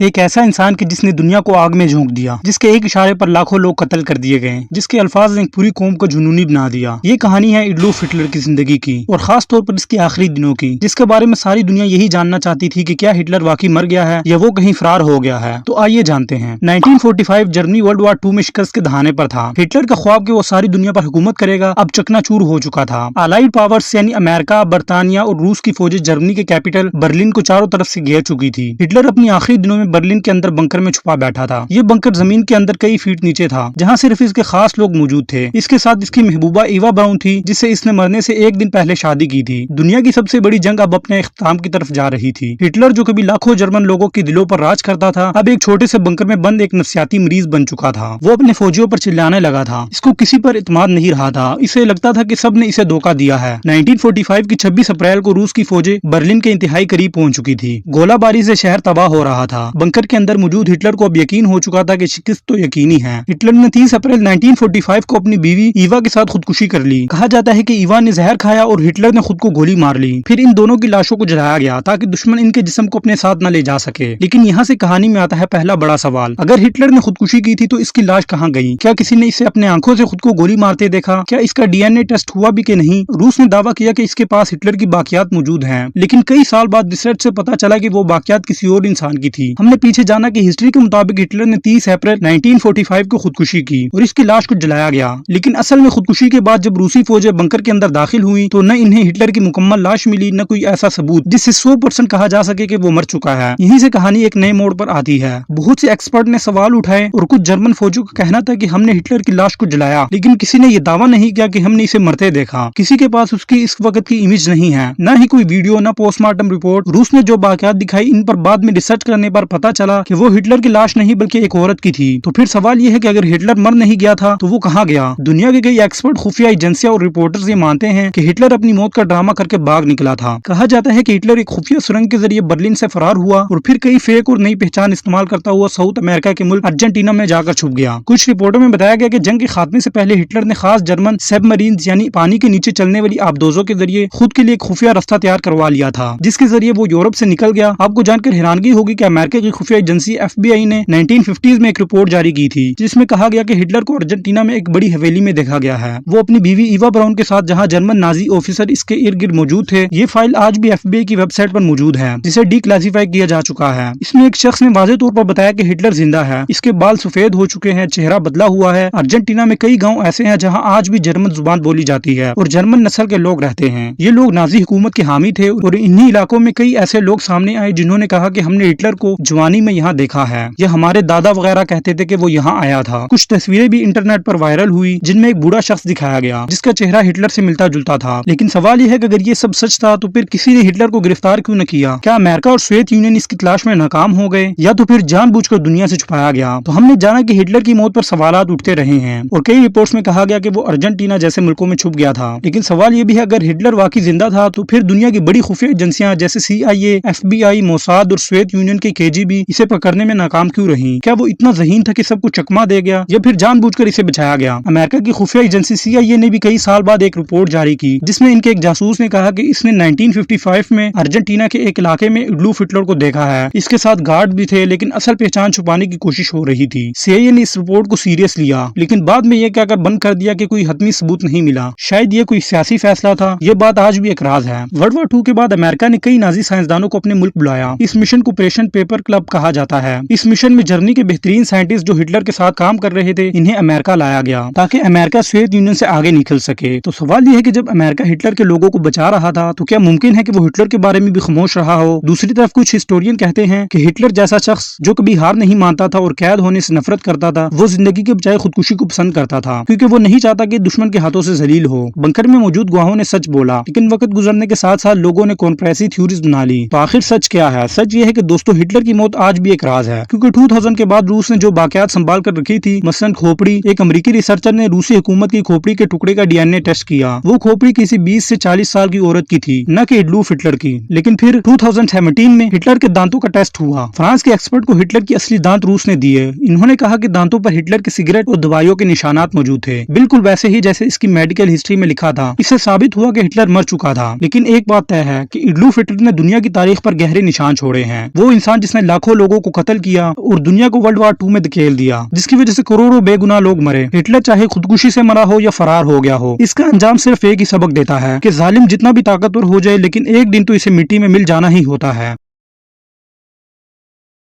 एक ऐसा इंसान कि जिसने दुनिया को आग में झोंक दिया, जिसके एक इशारे पर लाखों लोग कत्ल कर दिए गए, जिसके अल्फाज ने एक पूरी कौम को जुनूनी बना दिया। ये कहानी है एडोल्फ हिटलर की जिंदगी की और खास तौर पर इसके आखिरी दिनों की, जिसके बारे में सारी दुनिया यही जानना चाहती थी कि क्या हिटलर वाकई मर गया है या वो कहीं फरार हो गया है। तो आइए जानते हैं। 1945 जर्मनी वर्ल्ड वॉर 2 में शिकस्त के दहाने पर था। हिटलर का ख्वाब कि वो सारी दुनिया पर हुकूमत करेगा अब चकनाचूर हो चुका था। अलाइड पावर्स यानी अमेरिका, बर्तानिया और रूस की फौजें जर्मनी के कैपिटल बर्लिन को चारों तरफ से घेर चुकी थी। हिटलर अपनी आखिरी दिनों में बर्लिन के अंदर बंकर में छुपा बैठा था। ये बंकर जमीन के अंदर कई फीट नीचे था, जहाँ सिर्फ इसके खास लोग मौजूद थे। इसके साथ इसकी महबूबा ईवा ब्राउन थी, जिससे इसने मरने से एक दिन पहले शादी की थी। दुनिया की सबसे बड़ी जंग अब अपने इख्तिताम की तरफ जा रही थी। हिटलर जो कभी लाखों जर्मन लोगों के दिलों पर राज करता था, अब एक छोटे से बंकर में बंद एक नफसियाती मरीज बन चुका था। वो अपने फौजियों पर चिल्लाने लगा था। इसको किसी पर इत्मीनान नहीं रहा था। इसे लगता था कि सब ने इसे धोखा दिया है। 1945 की 26 अप्रैल को रूस की फौजें बर्लिन के इंतहाई करीब पहुंच चुकी थी। गोलाबारी से शहर तबाह हो रहा था। बंकर के अंदर मौजूद हिटलर को अब यकीन हो चुका था कि शिकस्त तो यकीनी है। हिटलर ने 30 अप्रैल 1945 को अपनी बीवी ईवा के साथ खुदकुशी कर ली। कहा जाता है कि ईवा ने जहर खाया और हिटलर ने खुद को गोली मार ली। फिर इन दोनों की लाशों को जलाया गया ताकि दुश्मन इनके जिस्म को अपने साथ न ले जा सके। लेकिन यहाँ से कहानी में आता है पहला बड़ा सवाल। अगर हिटलर ने खुदकुशी की थी तो इसकी लाश कहाँ गई? क्या किसी ने इसे अपने आंखों से खुद को गोली मारते देखा? क्या इसका डीएनए टेस्ट हुआ भी कि नहीं? रूस ने दावा किया कि इसके पास हिटलर की बाकियात मौजूद हैं, लेकिन कई साल बाद रिसर्च से पता चला कि वो बाकियात किसी और इंसान की थी। हमने पीछे जाना कि हिस्ट्री के मुताबिक हिटलर ने 30 अप्रैल 1945 को खुदकुशी की और इसकी लाश को जलाया गया। लेकिन असल में खुदकुशी के बाद जब रूसी फौजें बंकर के अंदर दाखिल हुई तो न इन्हें हिटलर की मुकम्मल लाश मिली, न कोई ऐसा सबूत जिससे 100% कहा जा सके कि वो मर चुका है। यहीं से कहानी एक नए मोड़ पर आती है। बहुत से एक्सपर्ट ने सवाल उठाए और कुछ जर्मन फौजियों का कहना था कि हमने हिटलर की लाश को जलाया, लेकिन किसी ने यह दावा नहीं किया कि हमने इसे मरते देखा। किसी के पास उसकी इस वक्त की इमेज नहीं है, न ही कोई वीडियो, न पोस्टमार्टम रिपोर्ट। रूस ने जो बाकियात दिखाई इन पर बाद में रिसर्च करने पर पता चला कि वो हिटलर की लाश नहीं बल्कि एक औरत की थी। तो फिर सवाल ये है कि अगर हिटलर मर नहीं गया था तो वो कहाँ गया? दुनिया के कई एक्सपर्ट, खुफिया एजेंसियां और रिपोर्टर्स ये मानते हैं कि हिटलर अपनी मौत का ड्रामा करके भाग निकला था। कहा जाता है कि हिटलर एक खुफिया सुरंग के जरिए बर्लिन से फरार हुआ और फिर कई फेक और नई पहचान इस्तेमाल करता हुआ साउथ अमेरिका के मुल्क अर्जेंटीना में जाकर छुप गया। कुछ रिपोर्टों में बताया गया कि जंग के खात्मे से पहले हिटलर ने खास जर्मन सबमरीन यानी पानी के नीचे चलने वाली आबदोजों के जरिए खुद के लिए एक खुफिया रास्ता तैयार करवा लिया था, जिसके जरिए वो यूरोप से निकल गया। आपको जानकर हैरानगी होगी कि अमेरिका की खुफिया एजेंसी FBI ने 1950s में एक रिपोर्ट जारी की थी, जिसमें कहा गया कि हिटलर को अर्जेंटीना में एक बड़ी हवेली में देखा गया है। वो अपनी बीवी ईवा ब्राउन के साथ, जहां जर्मन नाजी ऑफिसर इसके इर्द गिर्द मौजूद थे। ये फाइल आज भी FBI की वेबसाइट पर मौजूद है, जिसे डीक्लासिफाई किया जा चुका है। इसमें एक शख्स ने वाज़ेह तौर पर बताया कि हिटलर जिंदा है। इसके बाल सफेद हो चुके हैं, चेहरा बदला हुआ है। अर्जेंटीना में कई गाँव ऐसे हैं जहाँ आज भी जर्मन जुबान बोली जाती है और जर्मन नस्ल के लोग रहते हैं। ये लोग नाजी हुकूमत के हामी थे और इन्हीं इलाकों में कई ऐसे लोग सामने आए जिन्होंने कहा कि हमने हिटलर को जवानी में यहाँ देखा है, या हमारे दादा वगैरह कहते थे कि वो यहाँ आया था। कुछ तस्वीरें भी इंटरनेट पर वायरल हुई जिनमें एक बूढ़ा शख्स दिखाया गया जिसका चेहरा हिटलर से मिलता जुलता था। लेकिन सवाल यह है कि अगर ये सब सच था तो फिर किसी ने हिटलर को गिरफ्तार क्यों न किया? क्या अमेरिका और सोवियत यूनियन इसकी तलाश में नाकाम हो गए, या तो फिर जानबूझकर दुनिया से छुपाया गया? तो हमने जाना कि हिटलर की मौत पर सवालात उठते रहे हैं और कई रिपोर्ट्स में कहा गया कि वो अर्जेंटीना जैसे मुल्कों में छुप गया था। लेकिन सवाल ये भी है, अगर हिटलर वाकई जिंदा था तो फिर दुनिया की बड़ी खुफिया एजेंसियां जैसे CIA, FBI, मोसाद और सोवियत यूनियन की KGB इसे पकड़ने में नाकाम क्यों रही? क्या वो इतना ज़हीन था कि सबको चकमा दे गया, या फिर जानबूझकर इसे बचाया गया? अमेरिका की खुफिया एजेंसी CIA ने भी कई साल बाद एक रिपोर्ट जारी की, जिसमें इनके एक जासूस ने कहा कि इसने 1955 में अर्जेंटीना के एक इलाके में एडोल्फ हिटलर को देखा है। इसके साथ गार्ड भी थे, लेकिन असल पहचान छुपाने की कोशिश हो रही थी। CIA ने इस रिपोर्ट को सीरियस लिया, लेकिन बाद में यह कहकर बंद कर दिया कि कोई हतमी सबूत नहीं मिला। शायद ये कोई सियासी फैसला था। ये बात आज भी एक राज है। वर्ल्ड वॉर 2 के बाद अमेरिका ने कई नाजी साइंसदानों को अपने मुल्क बुलाया। इस मिशन को ऑपरेशन पेपर क्लब कहा जाता है। इस मिशन में जर्मनी के बेहतरीन साइंटिस्ट जो हिटलर के साथ काम कर रहे थे, इन्हें अमेरिका लाया गया ताकि अमेरिका सोवियत यूनियन से आगे निकल सके। तो सवाल यह है कि जब अमेरिका हिटलर के लोगों को बचा रहा था तो क्या मुमकिन है कि वो हिटलर के बारे में भी खामोश रहा हो? दूसरी तरफ कुछ हिस्टोरियन कहते हैं कि हिटलर जैसा शख्स जो कभी हार नहीं मानता था और कैद होने से नफरत करता था, वो जिंदगी के बजाय खुदकुशी को पसंद करता था, क्योंकि वो नहीं चाहता कि दुश्मन के हाथों से जलील हो। बंकर में मौजूद गवाहों ने सच बोला, लेकिन वक्त गुजरने के साथ साथ लोगों ने कॉन्स्पिरेसी थ्योरीज बना ली। तो आखिर सच क्या है? सच ये है कि दोस्तों, हिटलर की मौत आज भी एक राज है, क्योंकि 2000 के बाद रूस ने जो बाकियात संभाल कर रखी थी, मसलन खोपड़ी, एक अमेरिकी रिसर्चर ने रूसी हुकूमत की खोपड़ी के टुकड़े का DNA टेस्ट किया। वो खोपड़ी किसी 20 से 40 साल की औरत की थी, न कि एडोल्फ हिटलर की। लेकिन फिर 2017 में हिटलर के दांतों का टेस्ट हुआ। फ्रांस के एक्सपर्ट को हिटलर की असली दांत रूस ने दिए। इन्होंने कहा कि दांतों पर हिटलर के सिगरेट और दवाइयों के निशानात मौजूद थे, बिल्कुल वैसे ही जैसे इसकी मेडिकल हिस्ट्री में लिखा था। इससे साबित हुआ कि हिटलर मर चुका था। लेकिन एक बात तय है कि एडोल्फ हिटलर ने दुनिया की तारीख पर गहरे निशान छोड़े हैं। वो इंसान जिसने लाखों लोगों को कत्ल किया और दुनिया को वर्ल्ड वार 2 में धकेल दिया, जिसकी वजह से करोड़ों बेगुनाह लोग मरे। हिटलर चाहे खुदकुशी से मरा हो या फरार हो गया हो, इसका अंजाम सिर्फ एक ही सबक देता है कि जालिम जितना भी ताकतवर हो जाए, लेकिन एक दिन तो इसे मिट्टी में मिल जाना ही होता है।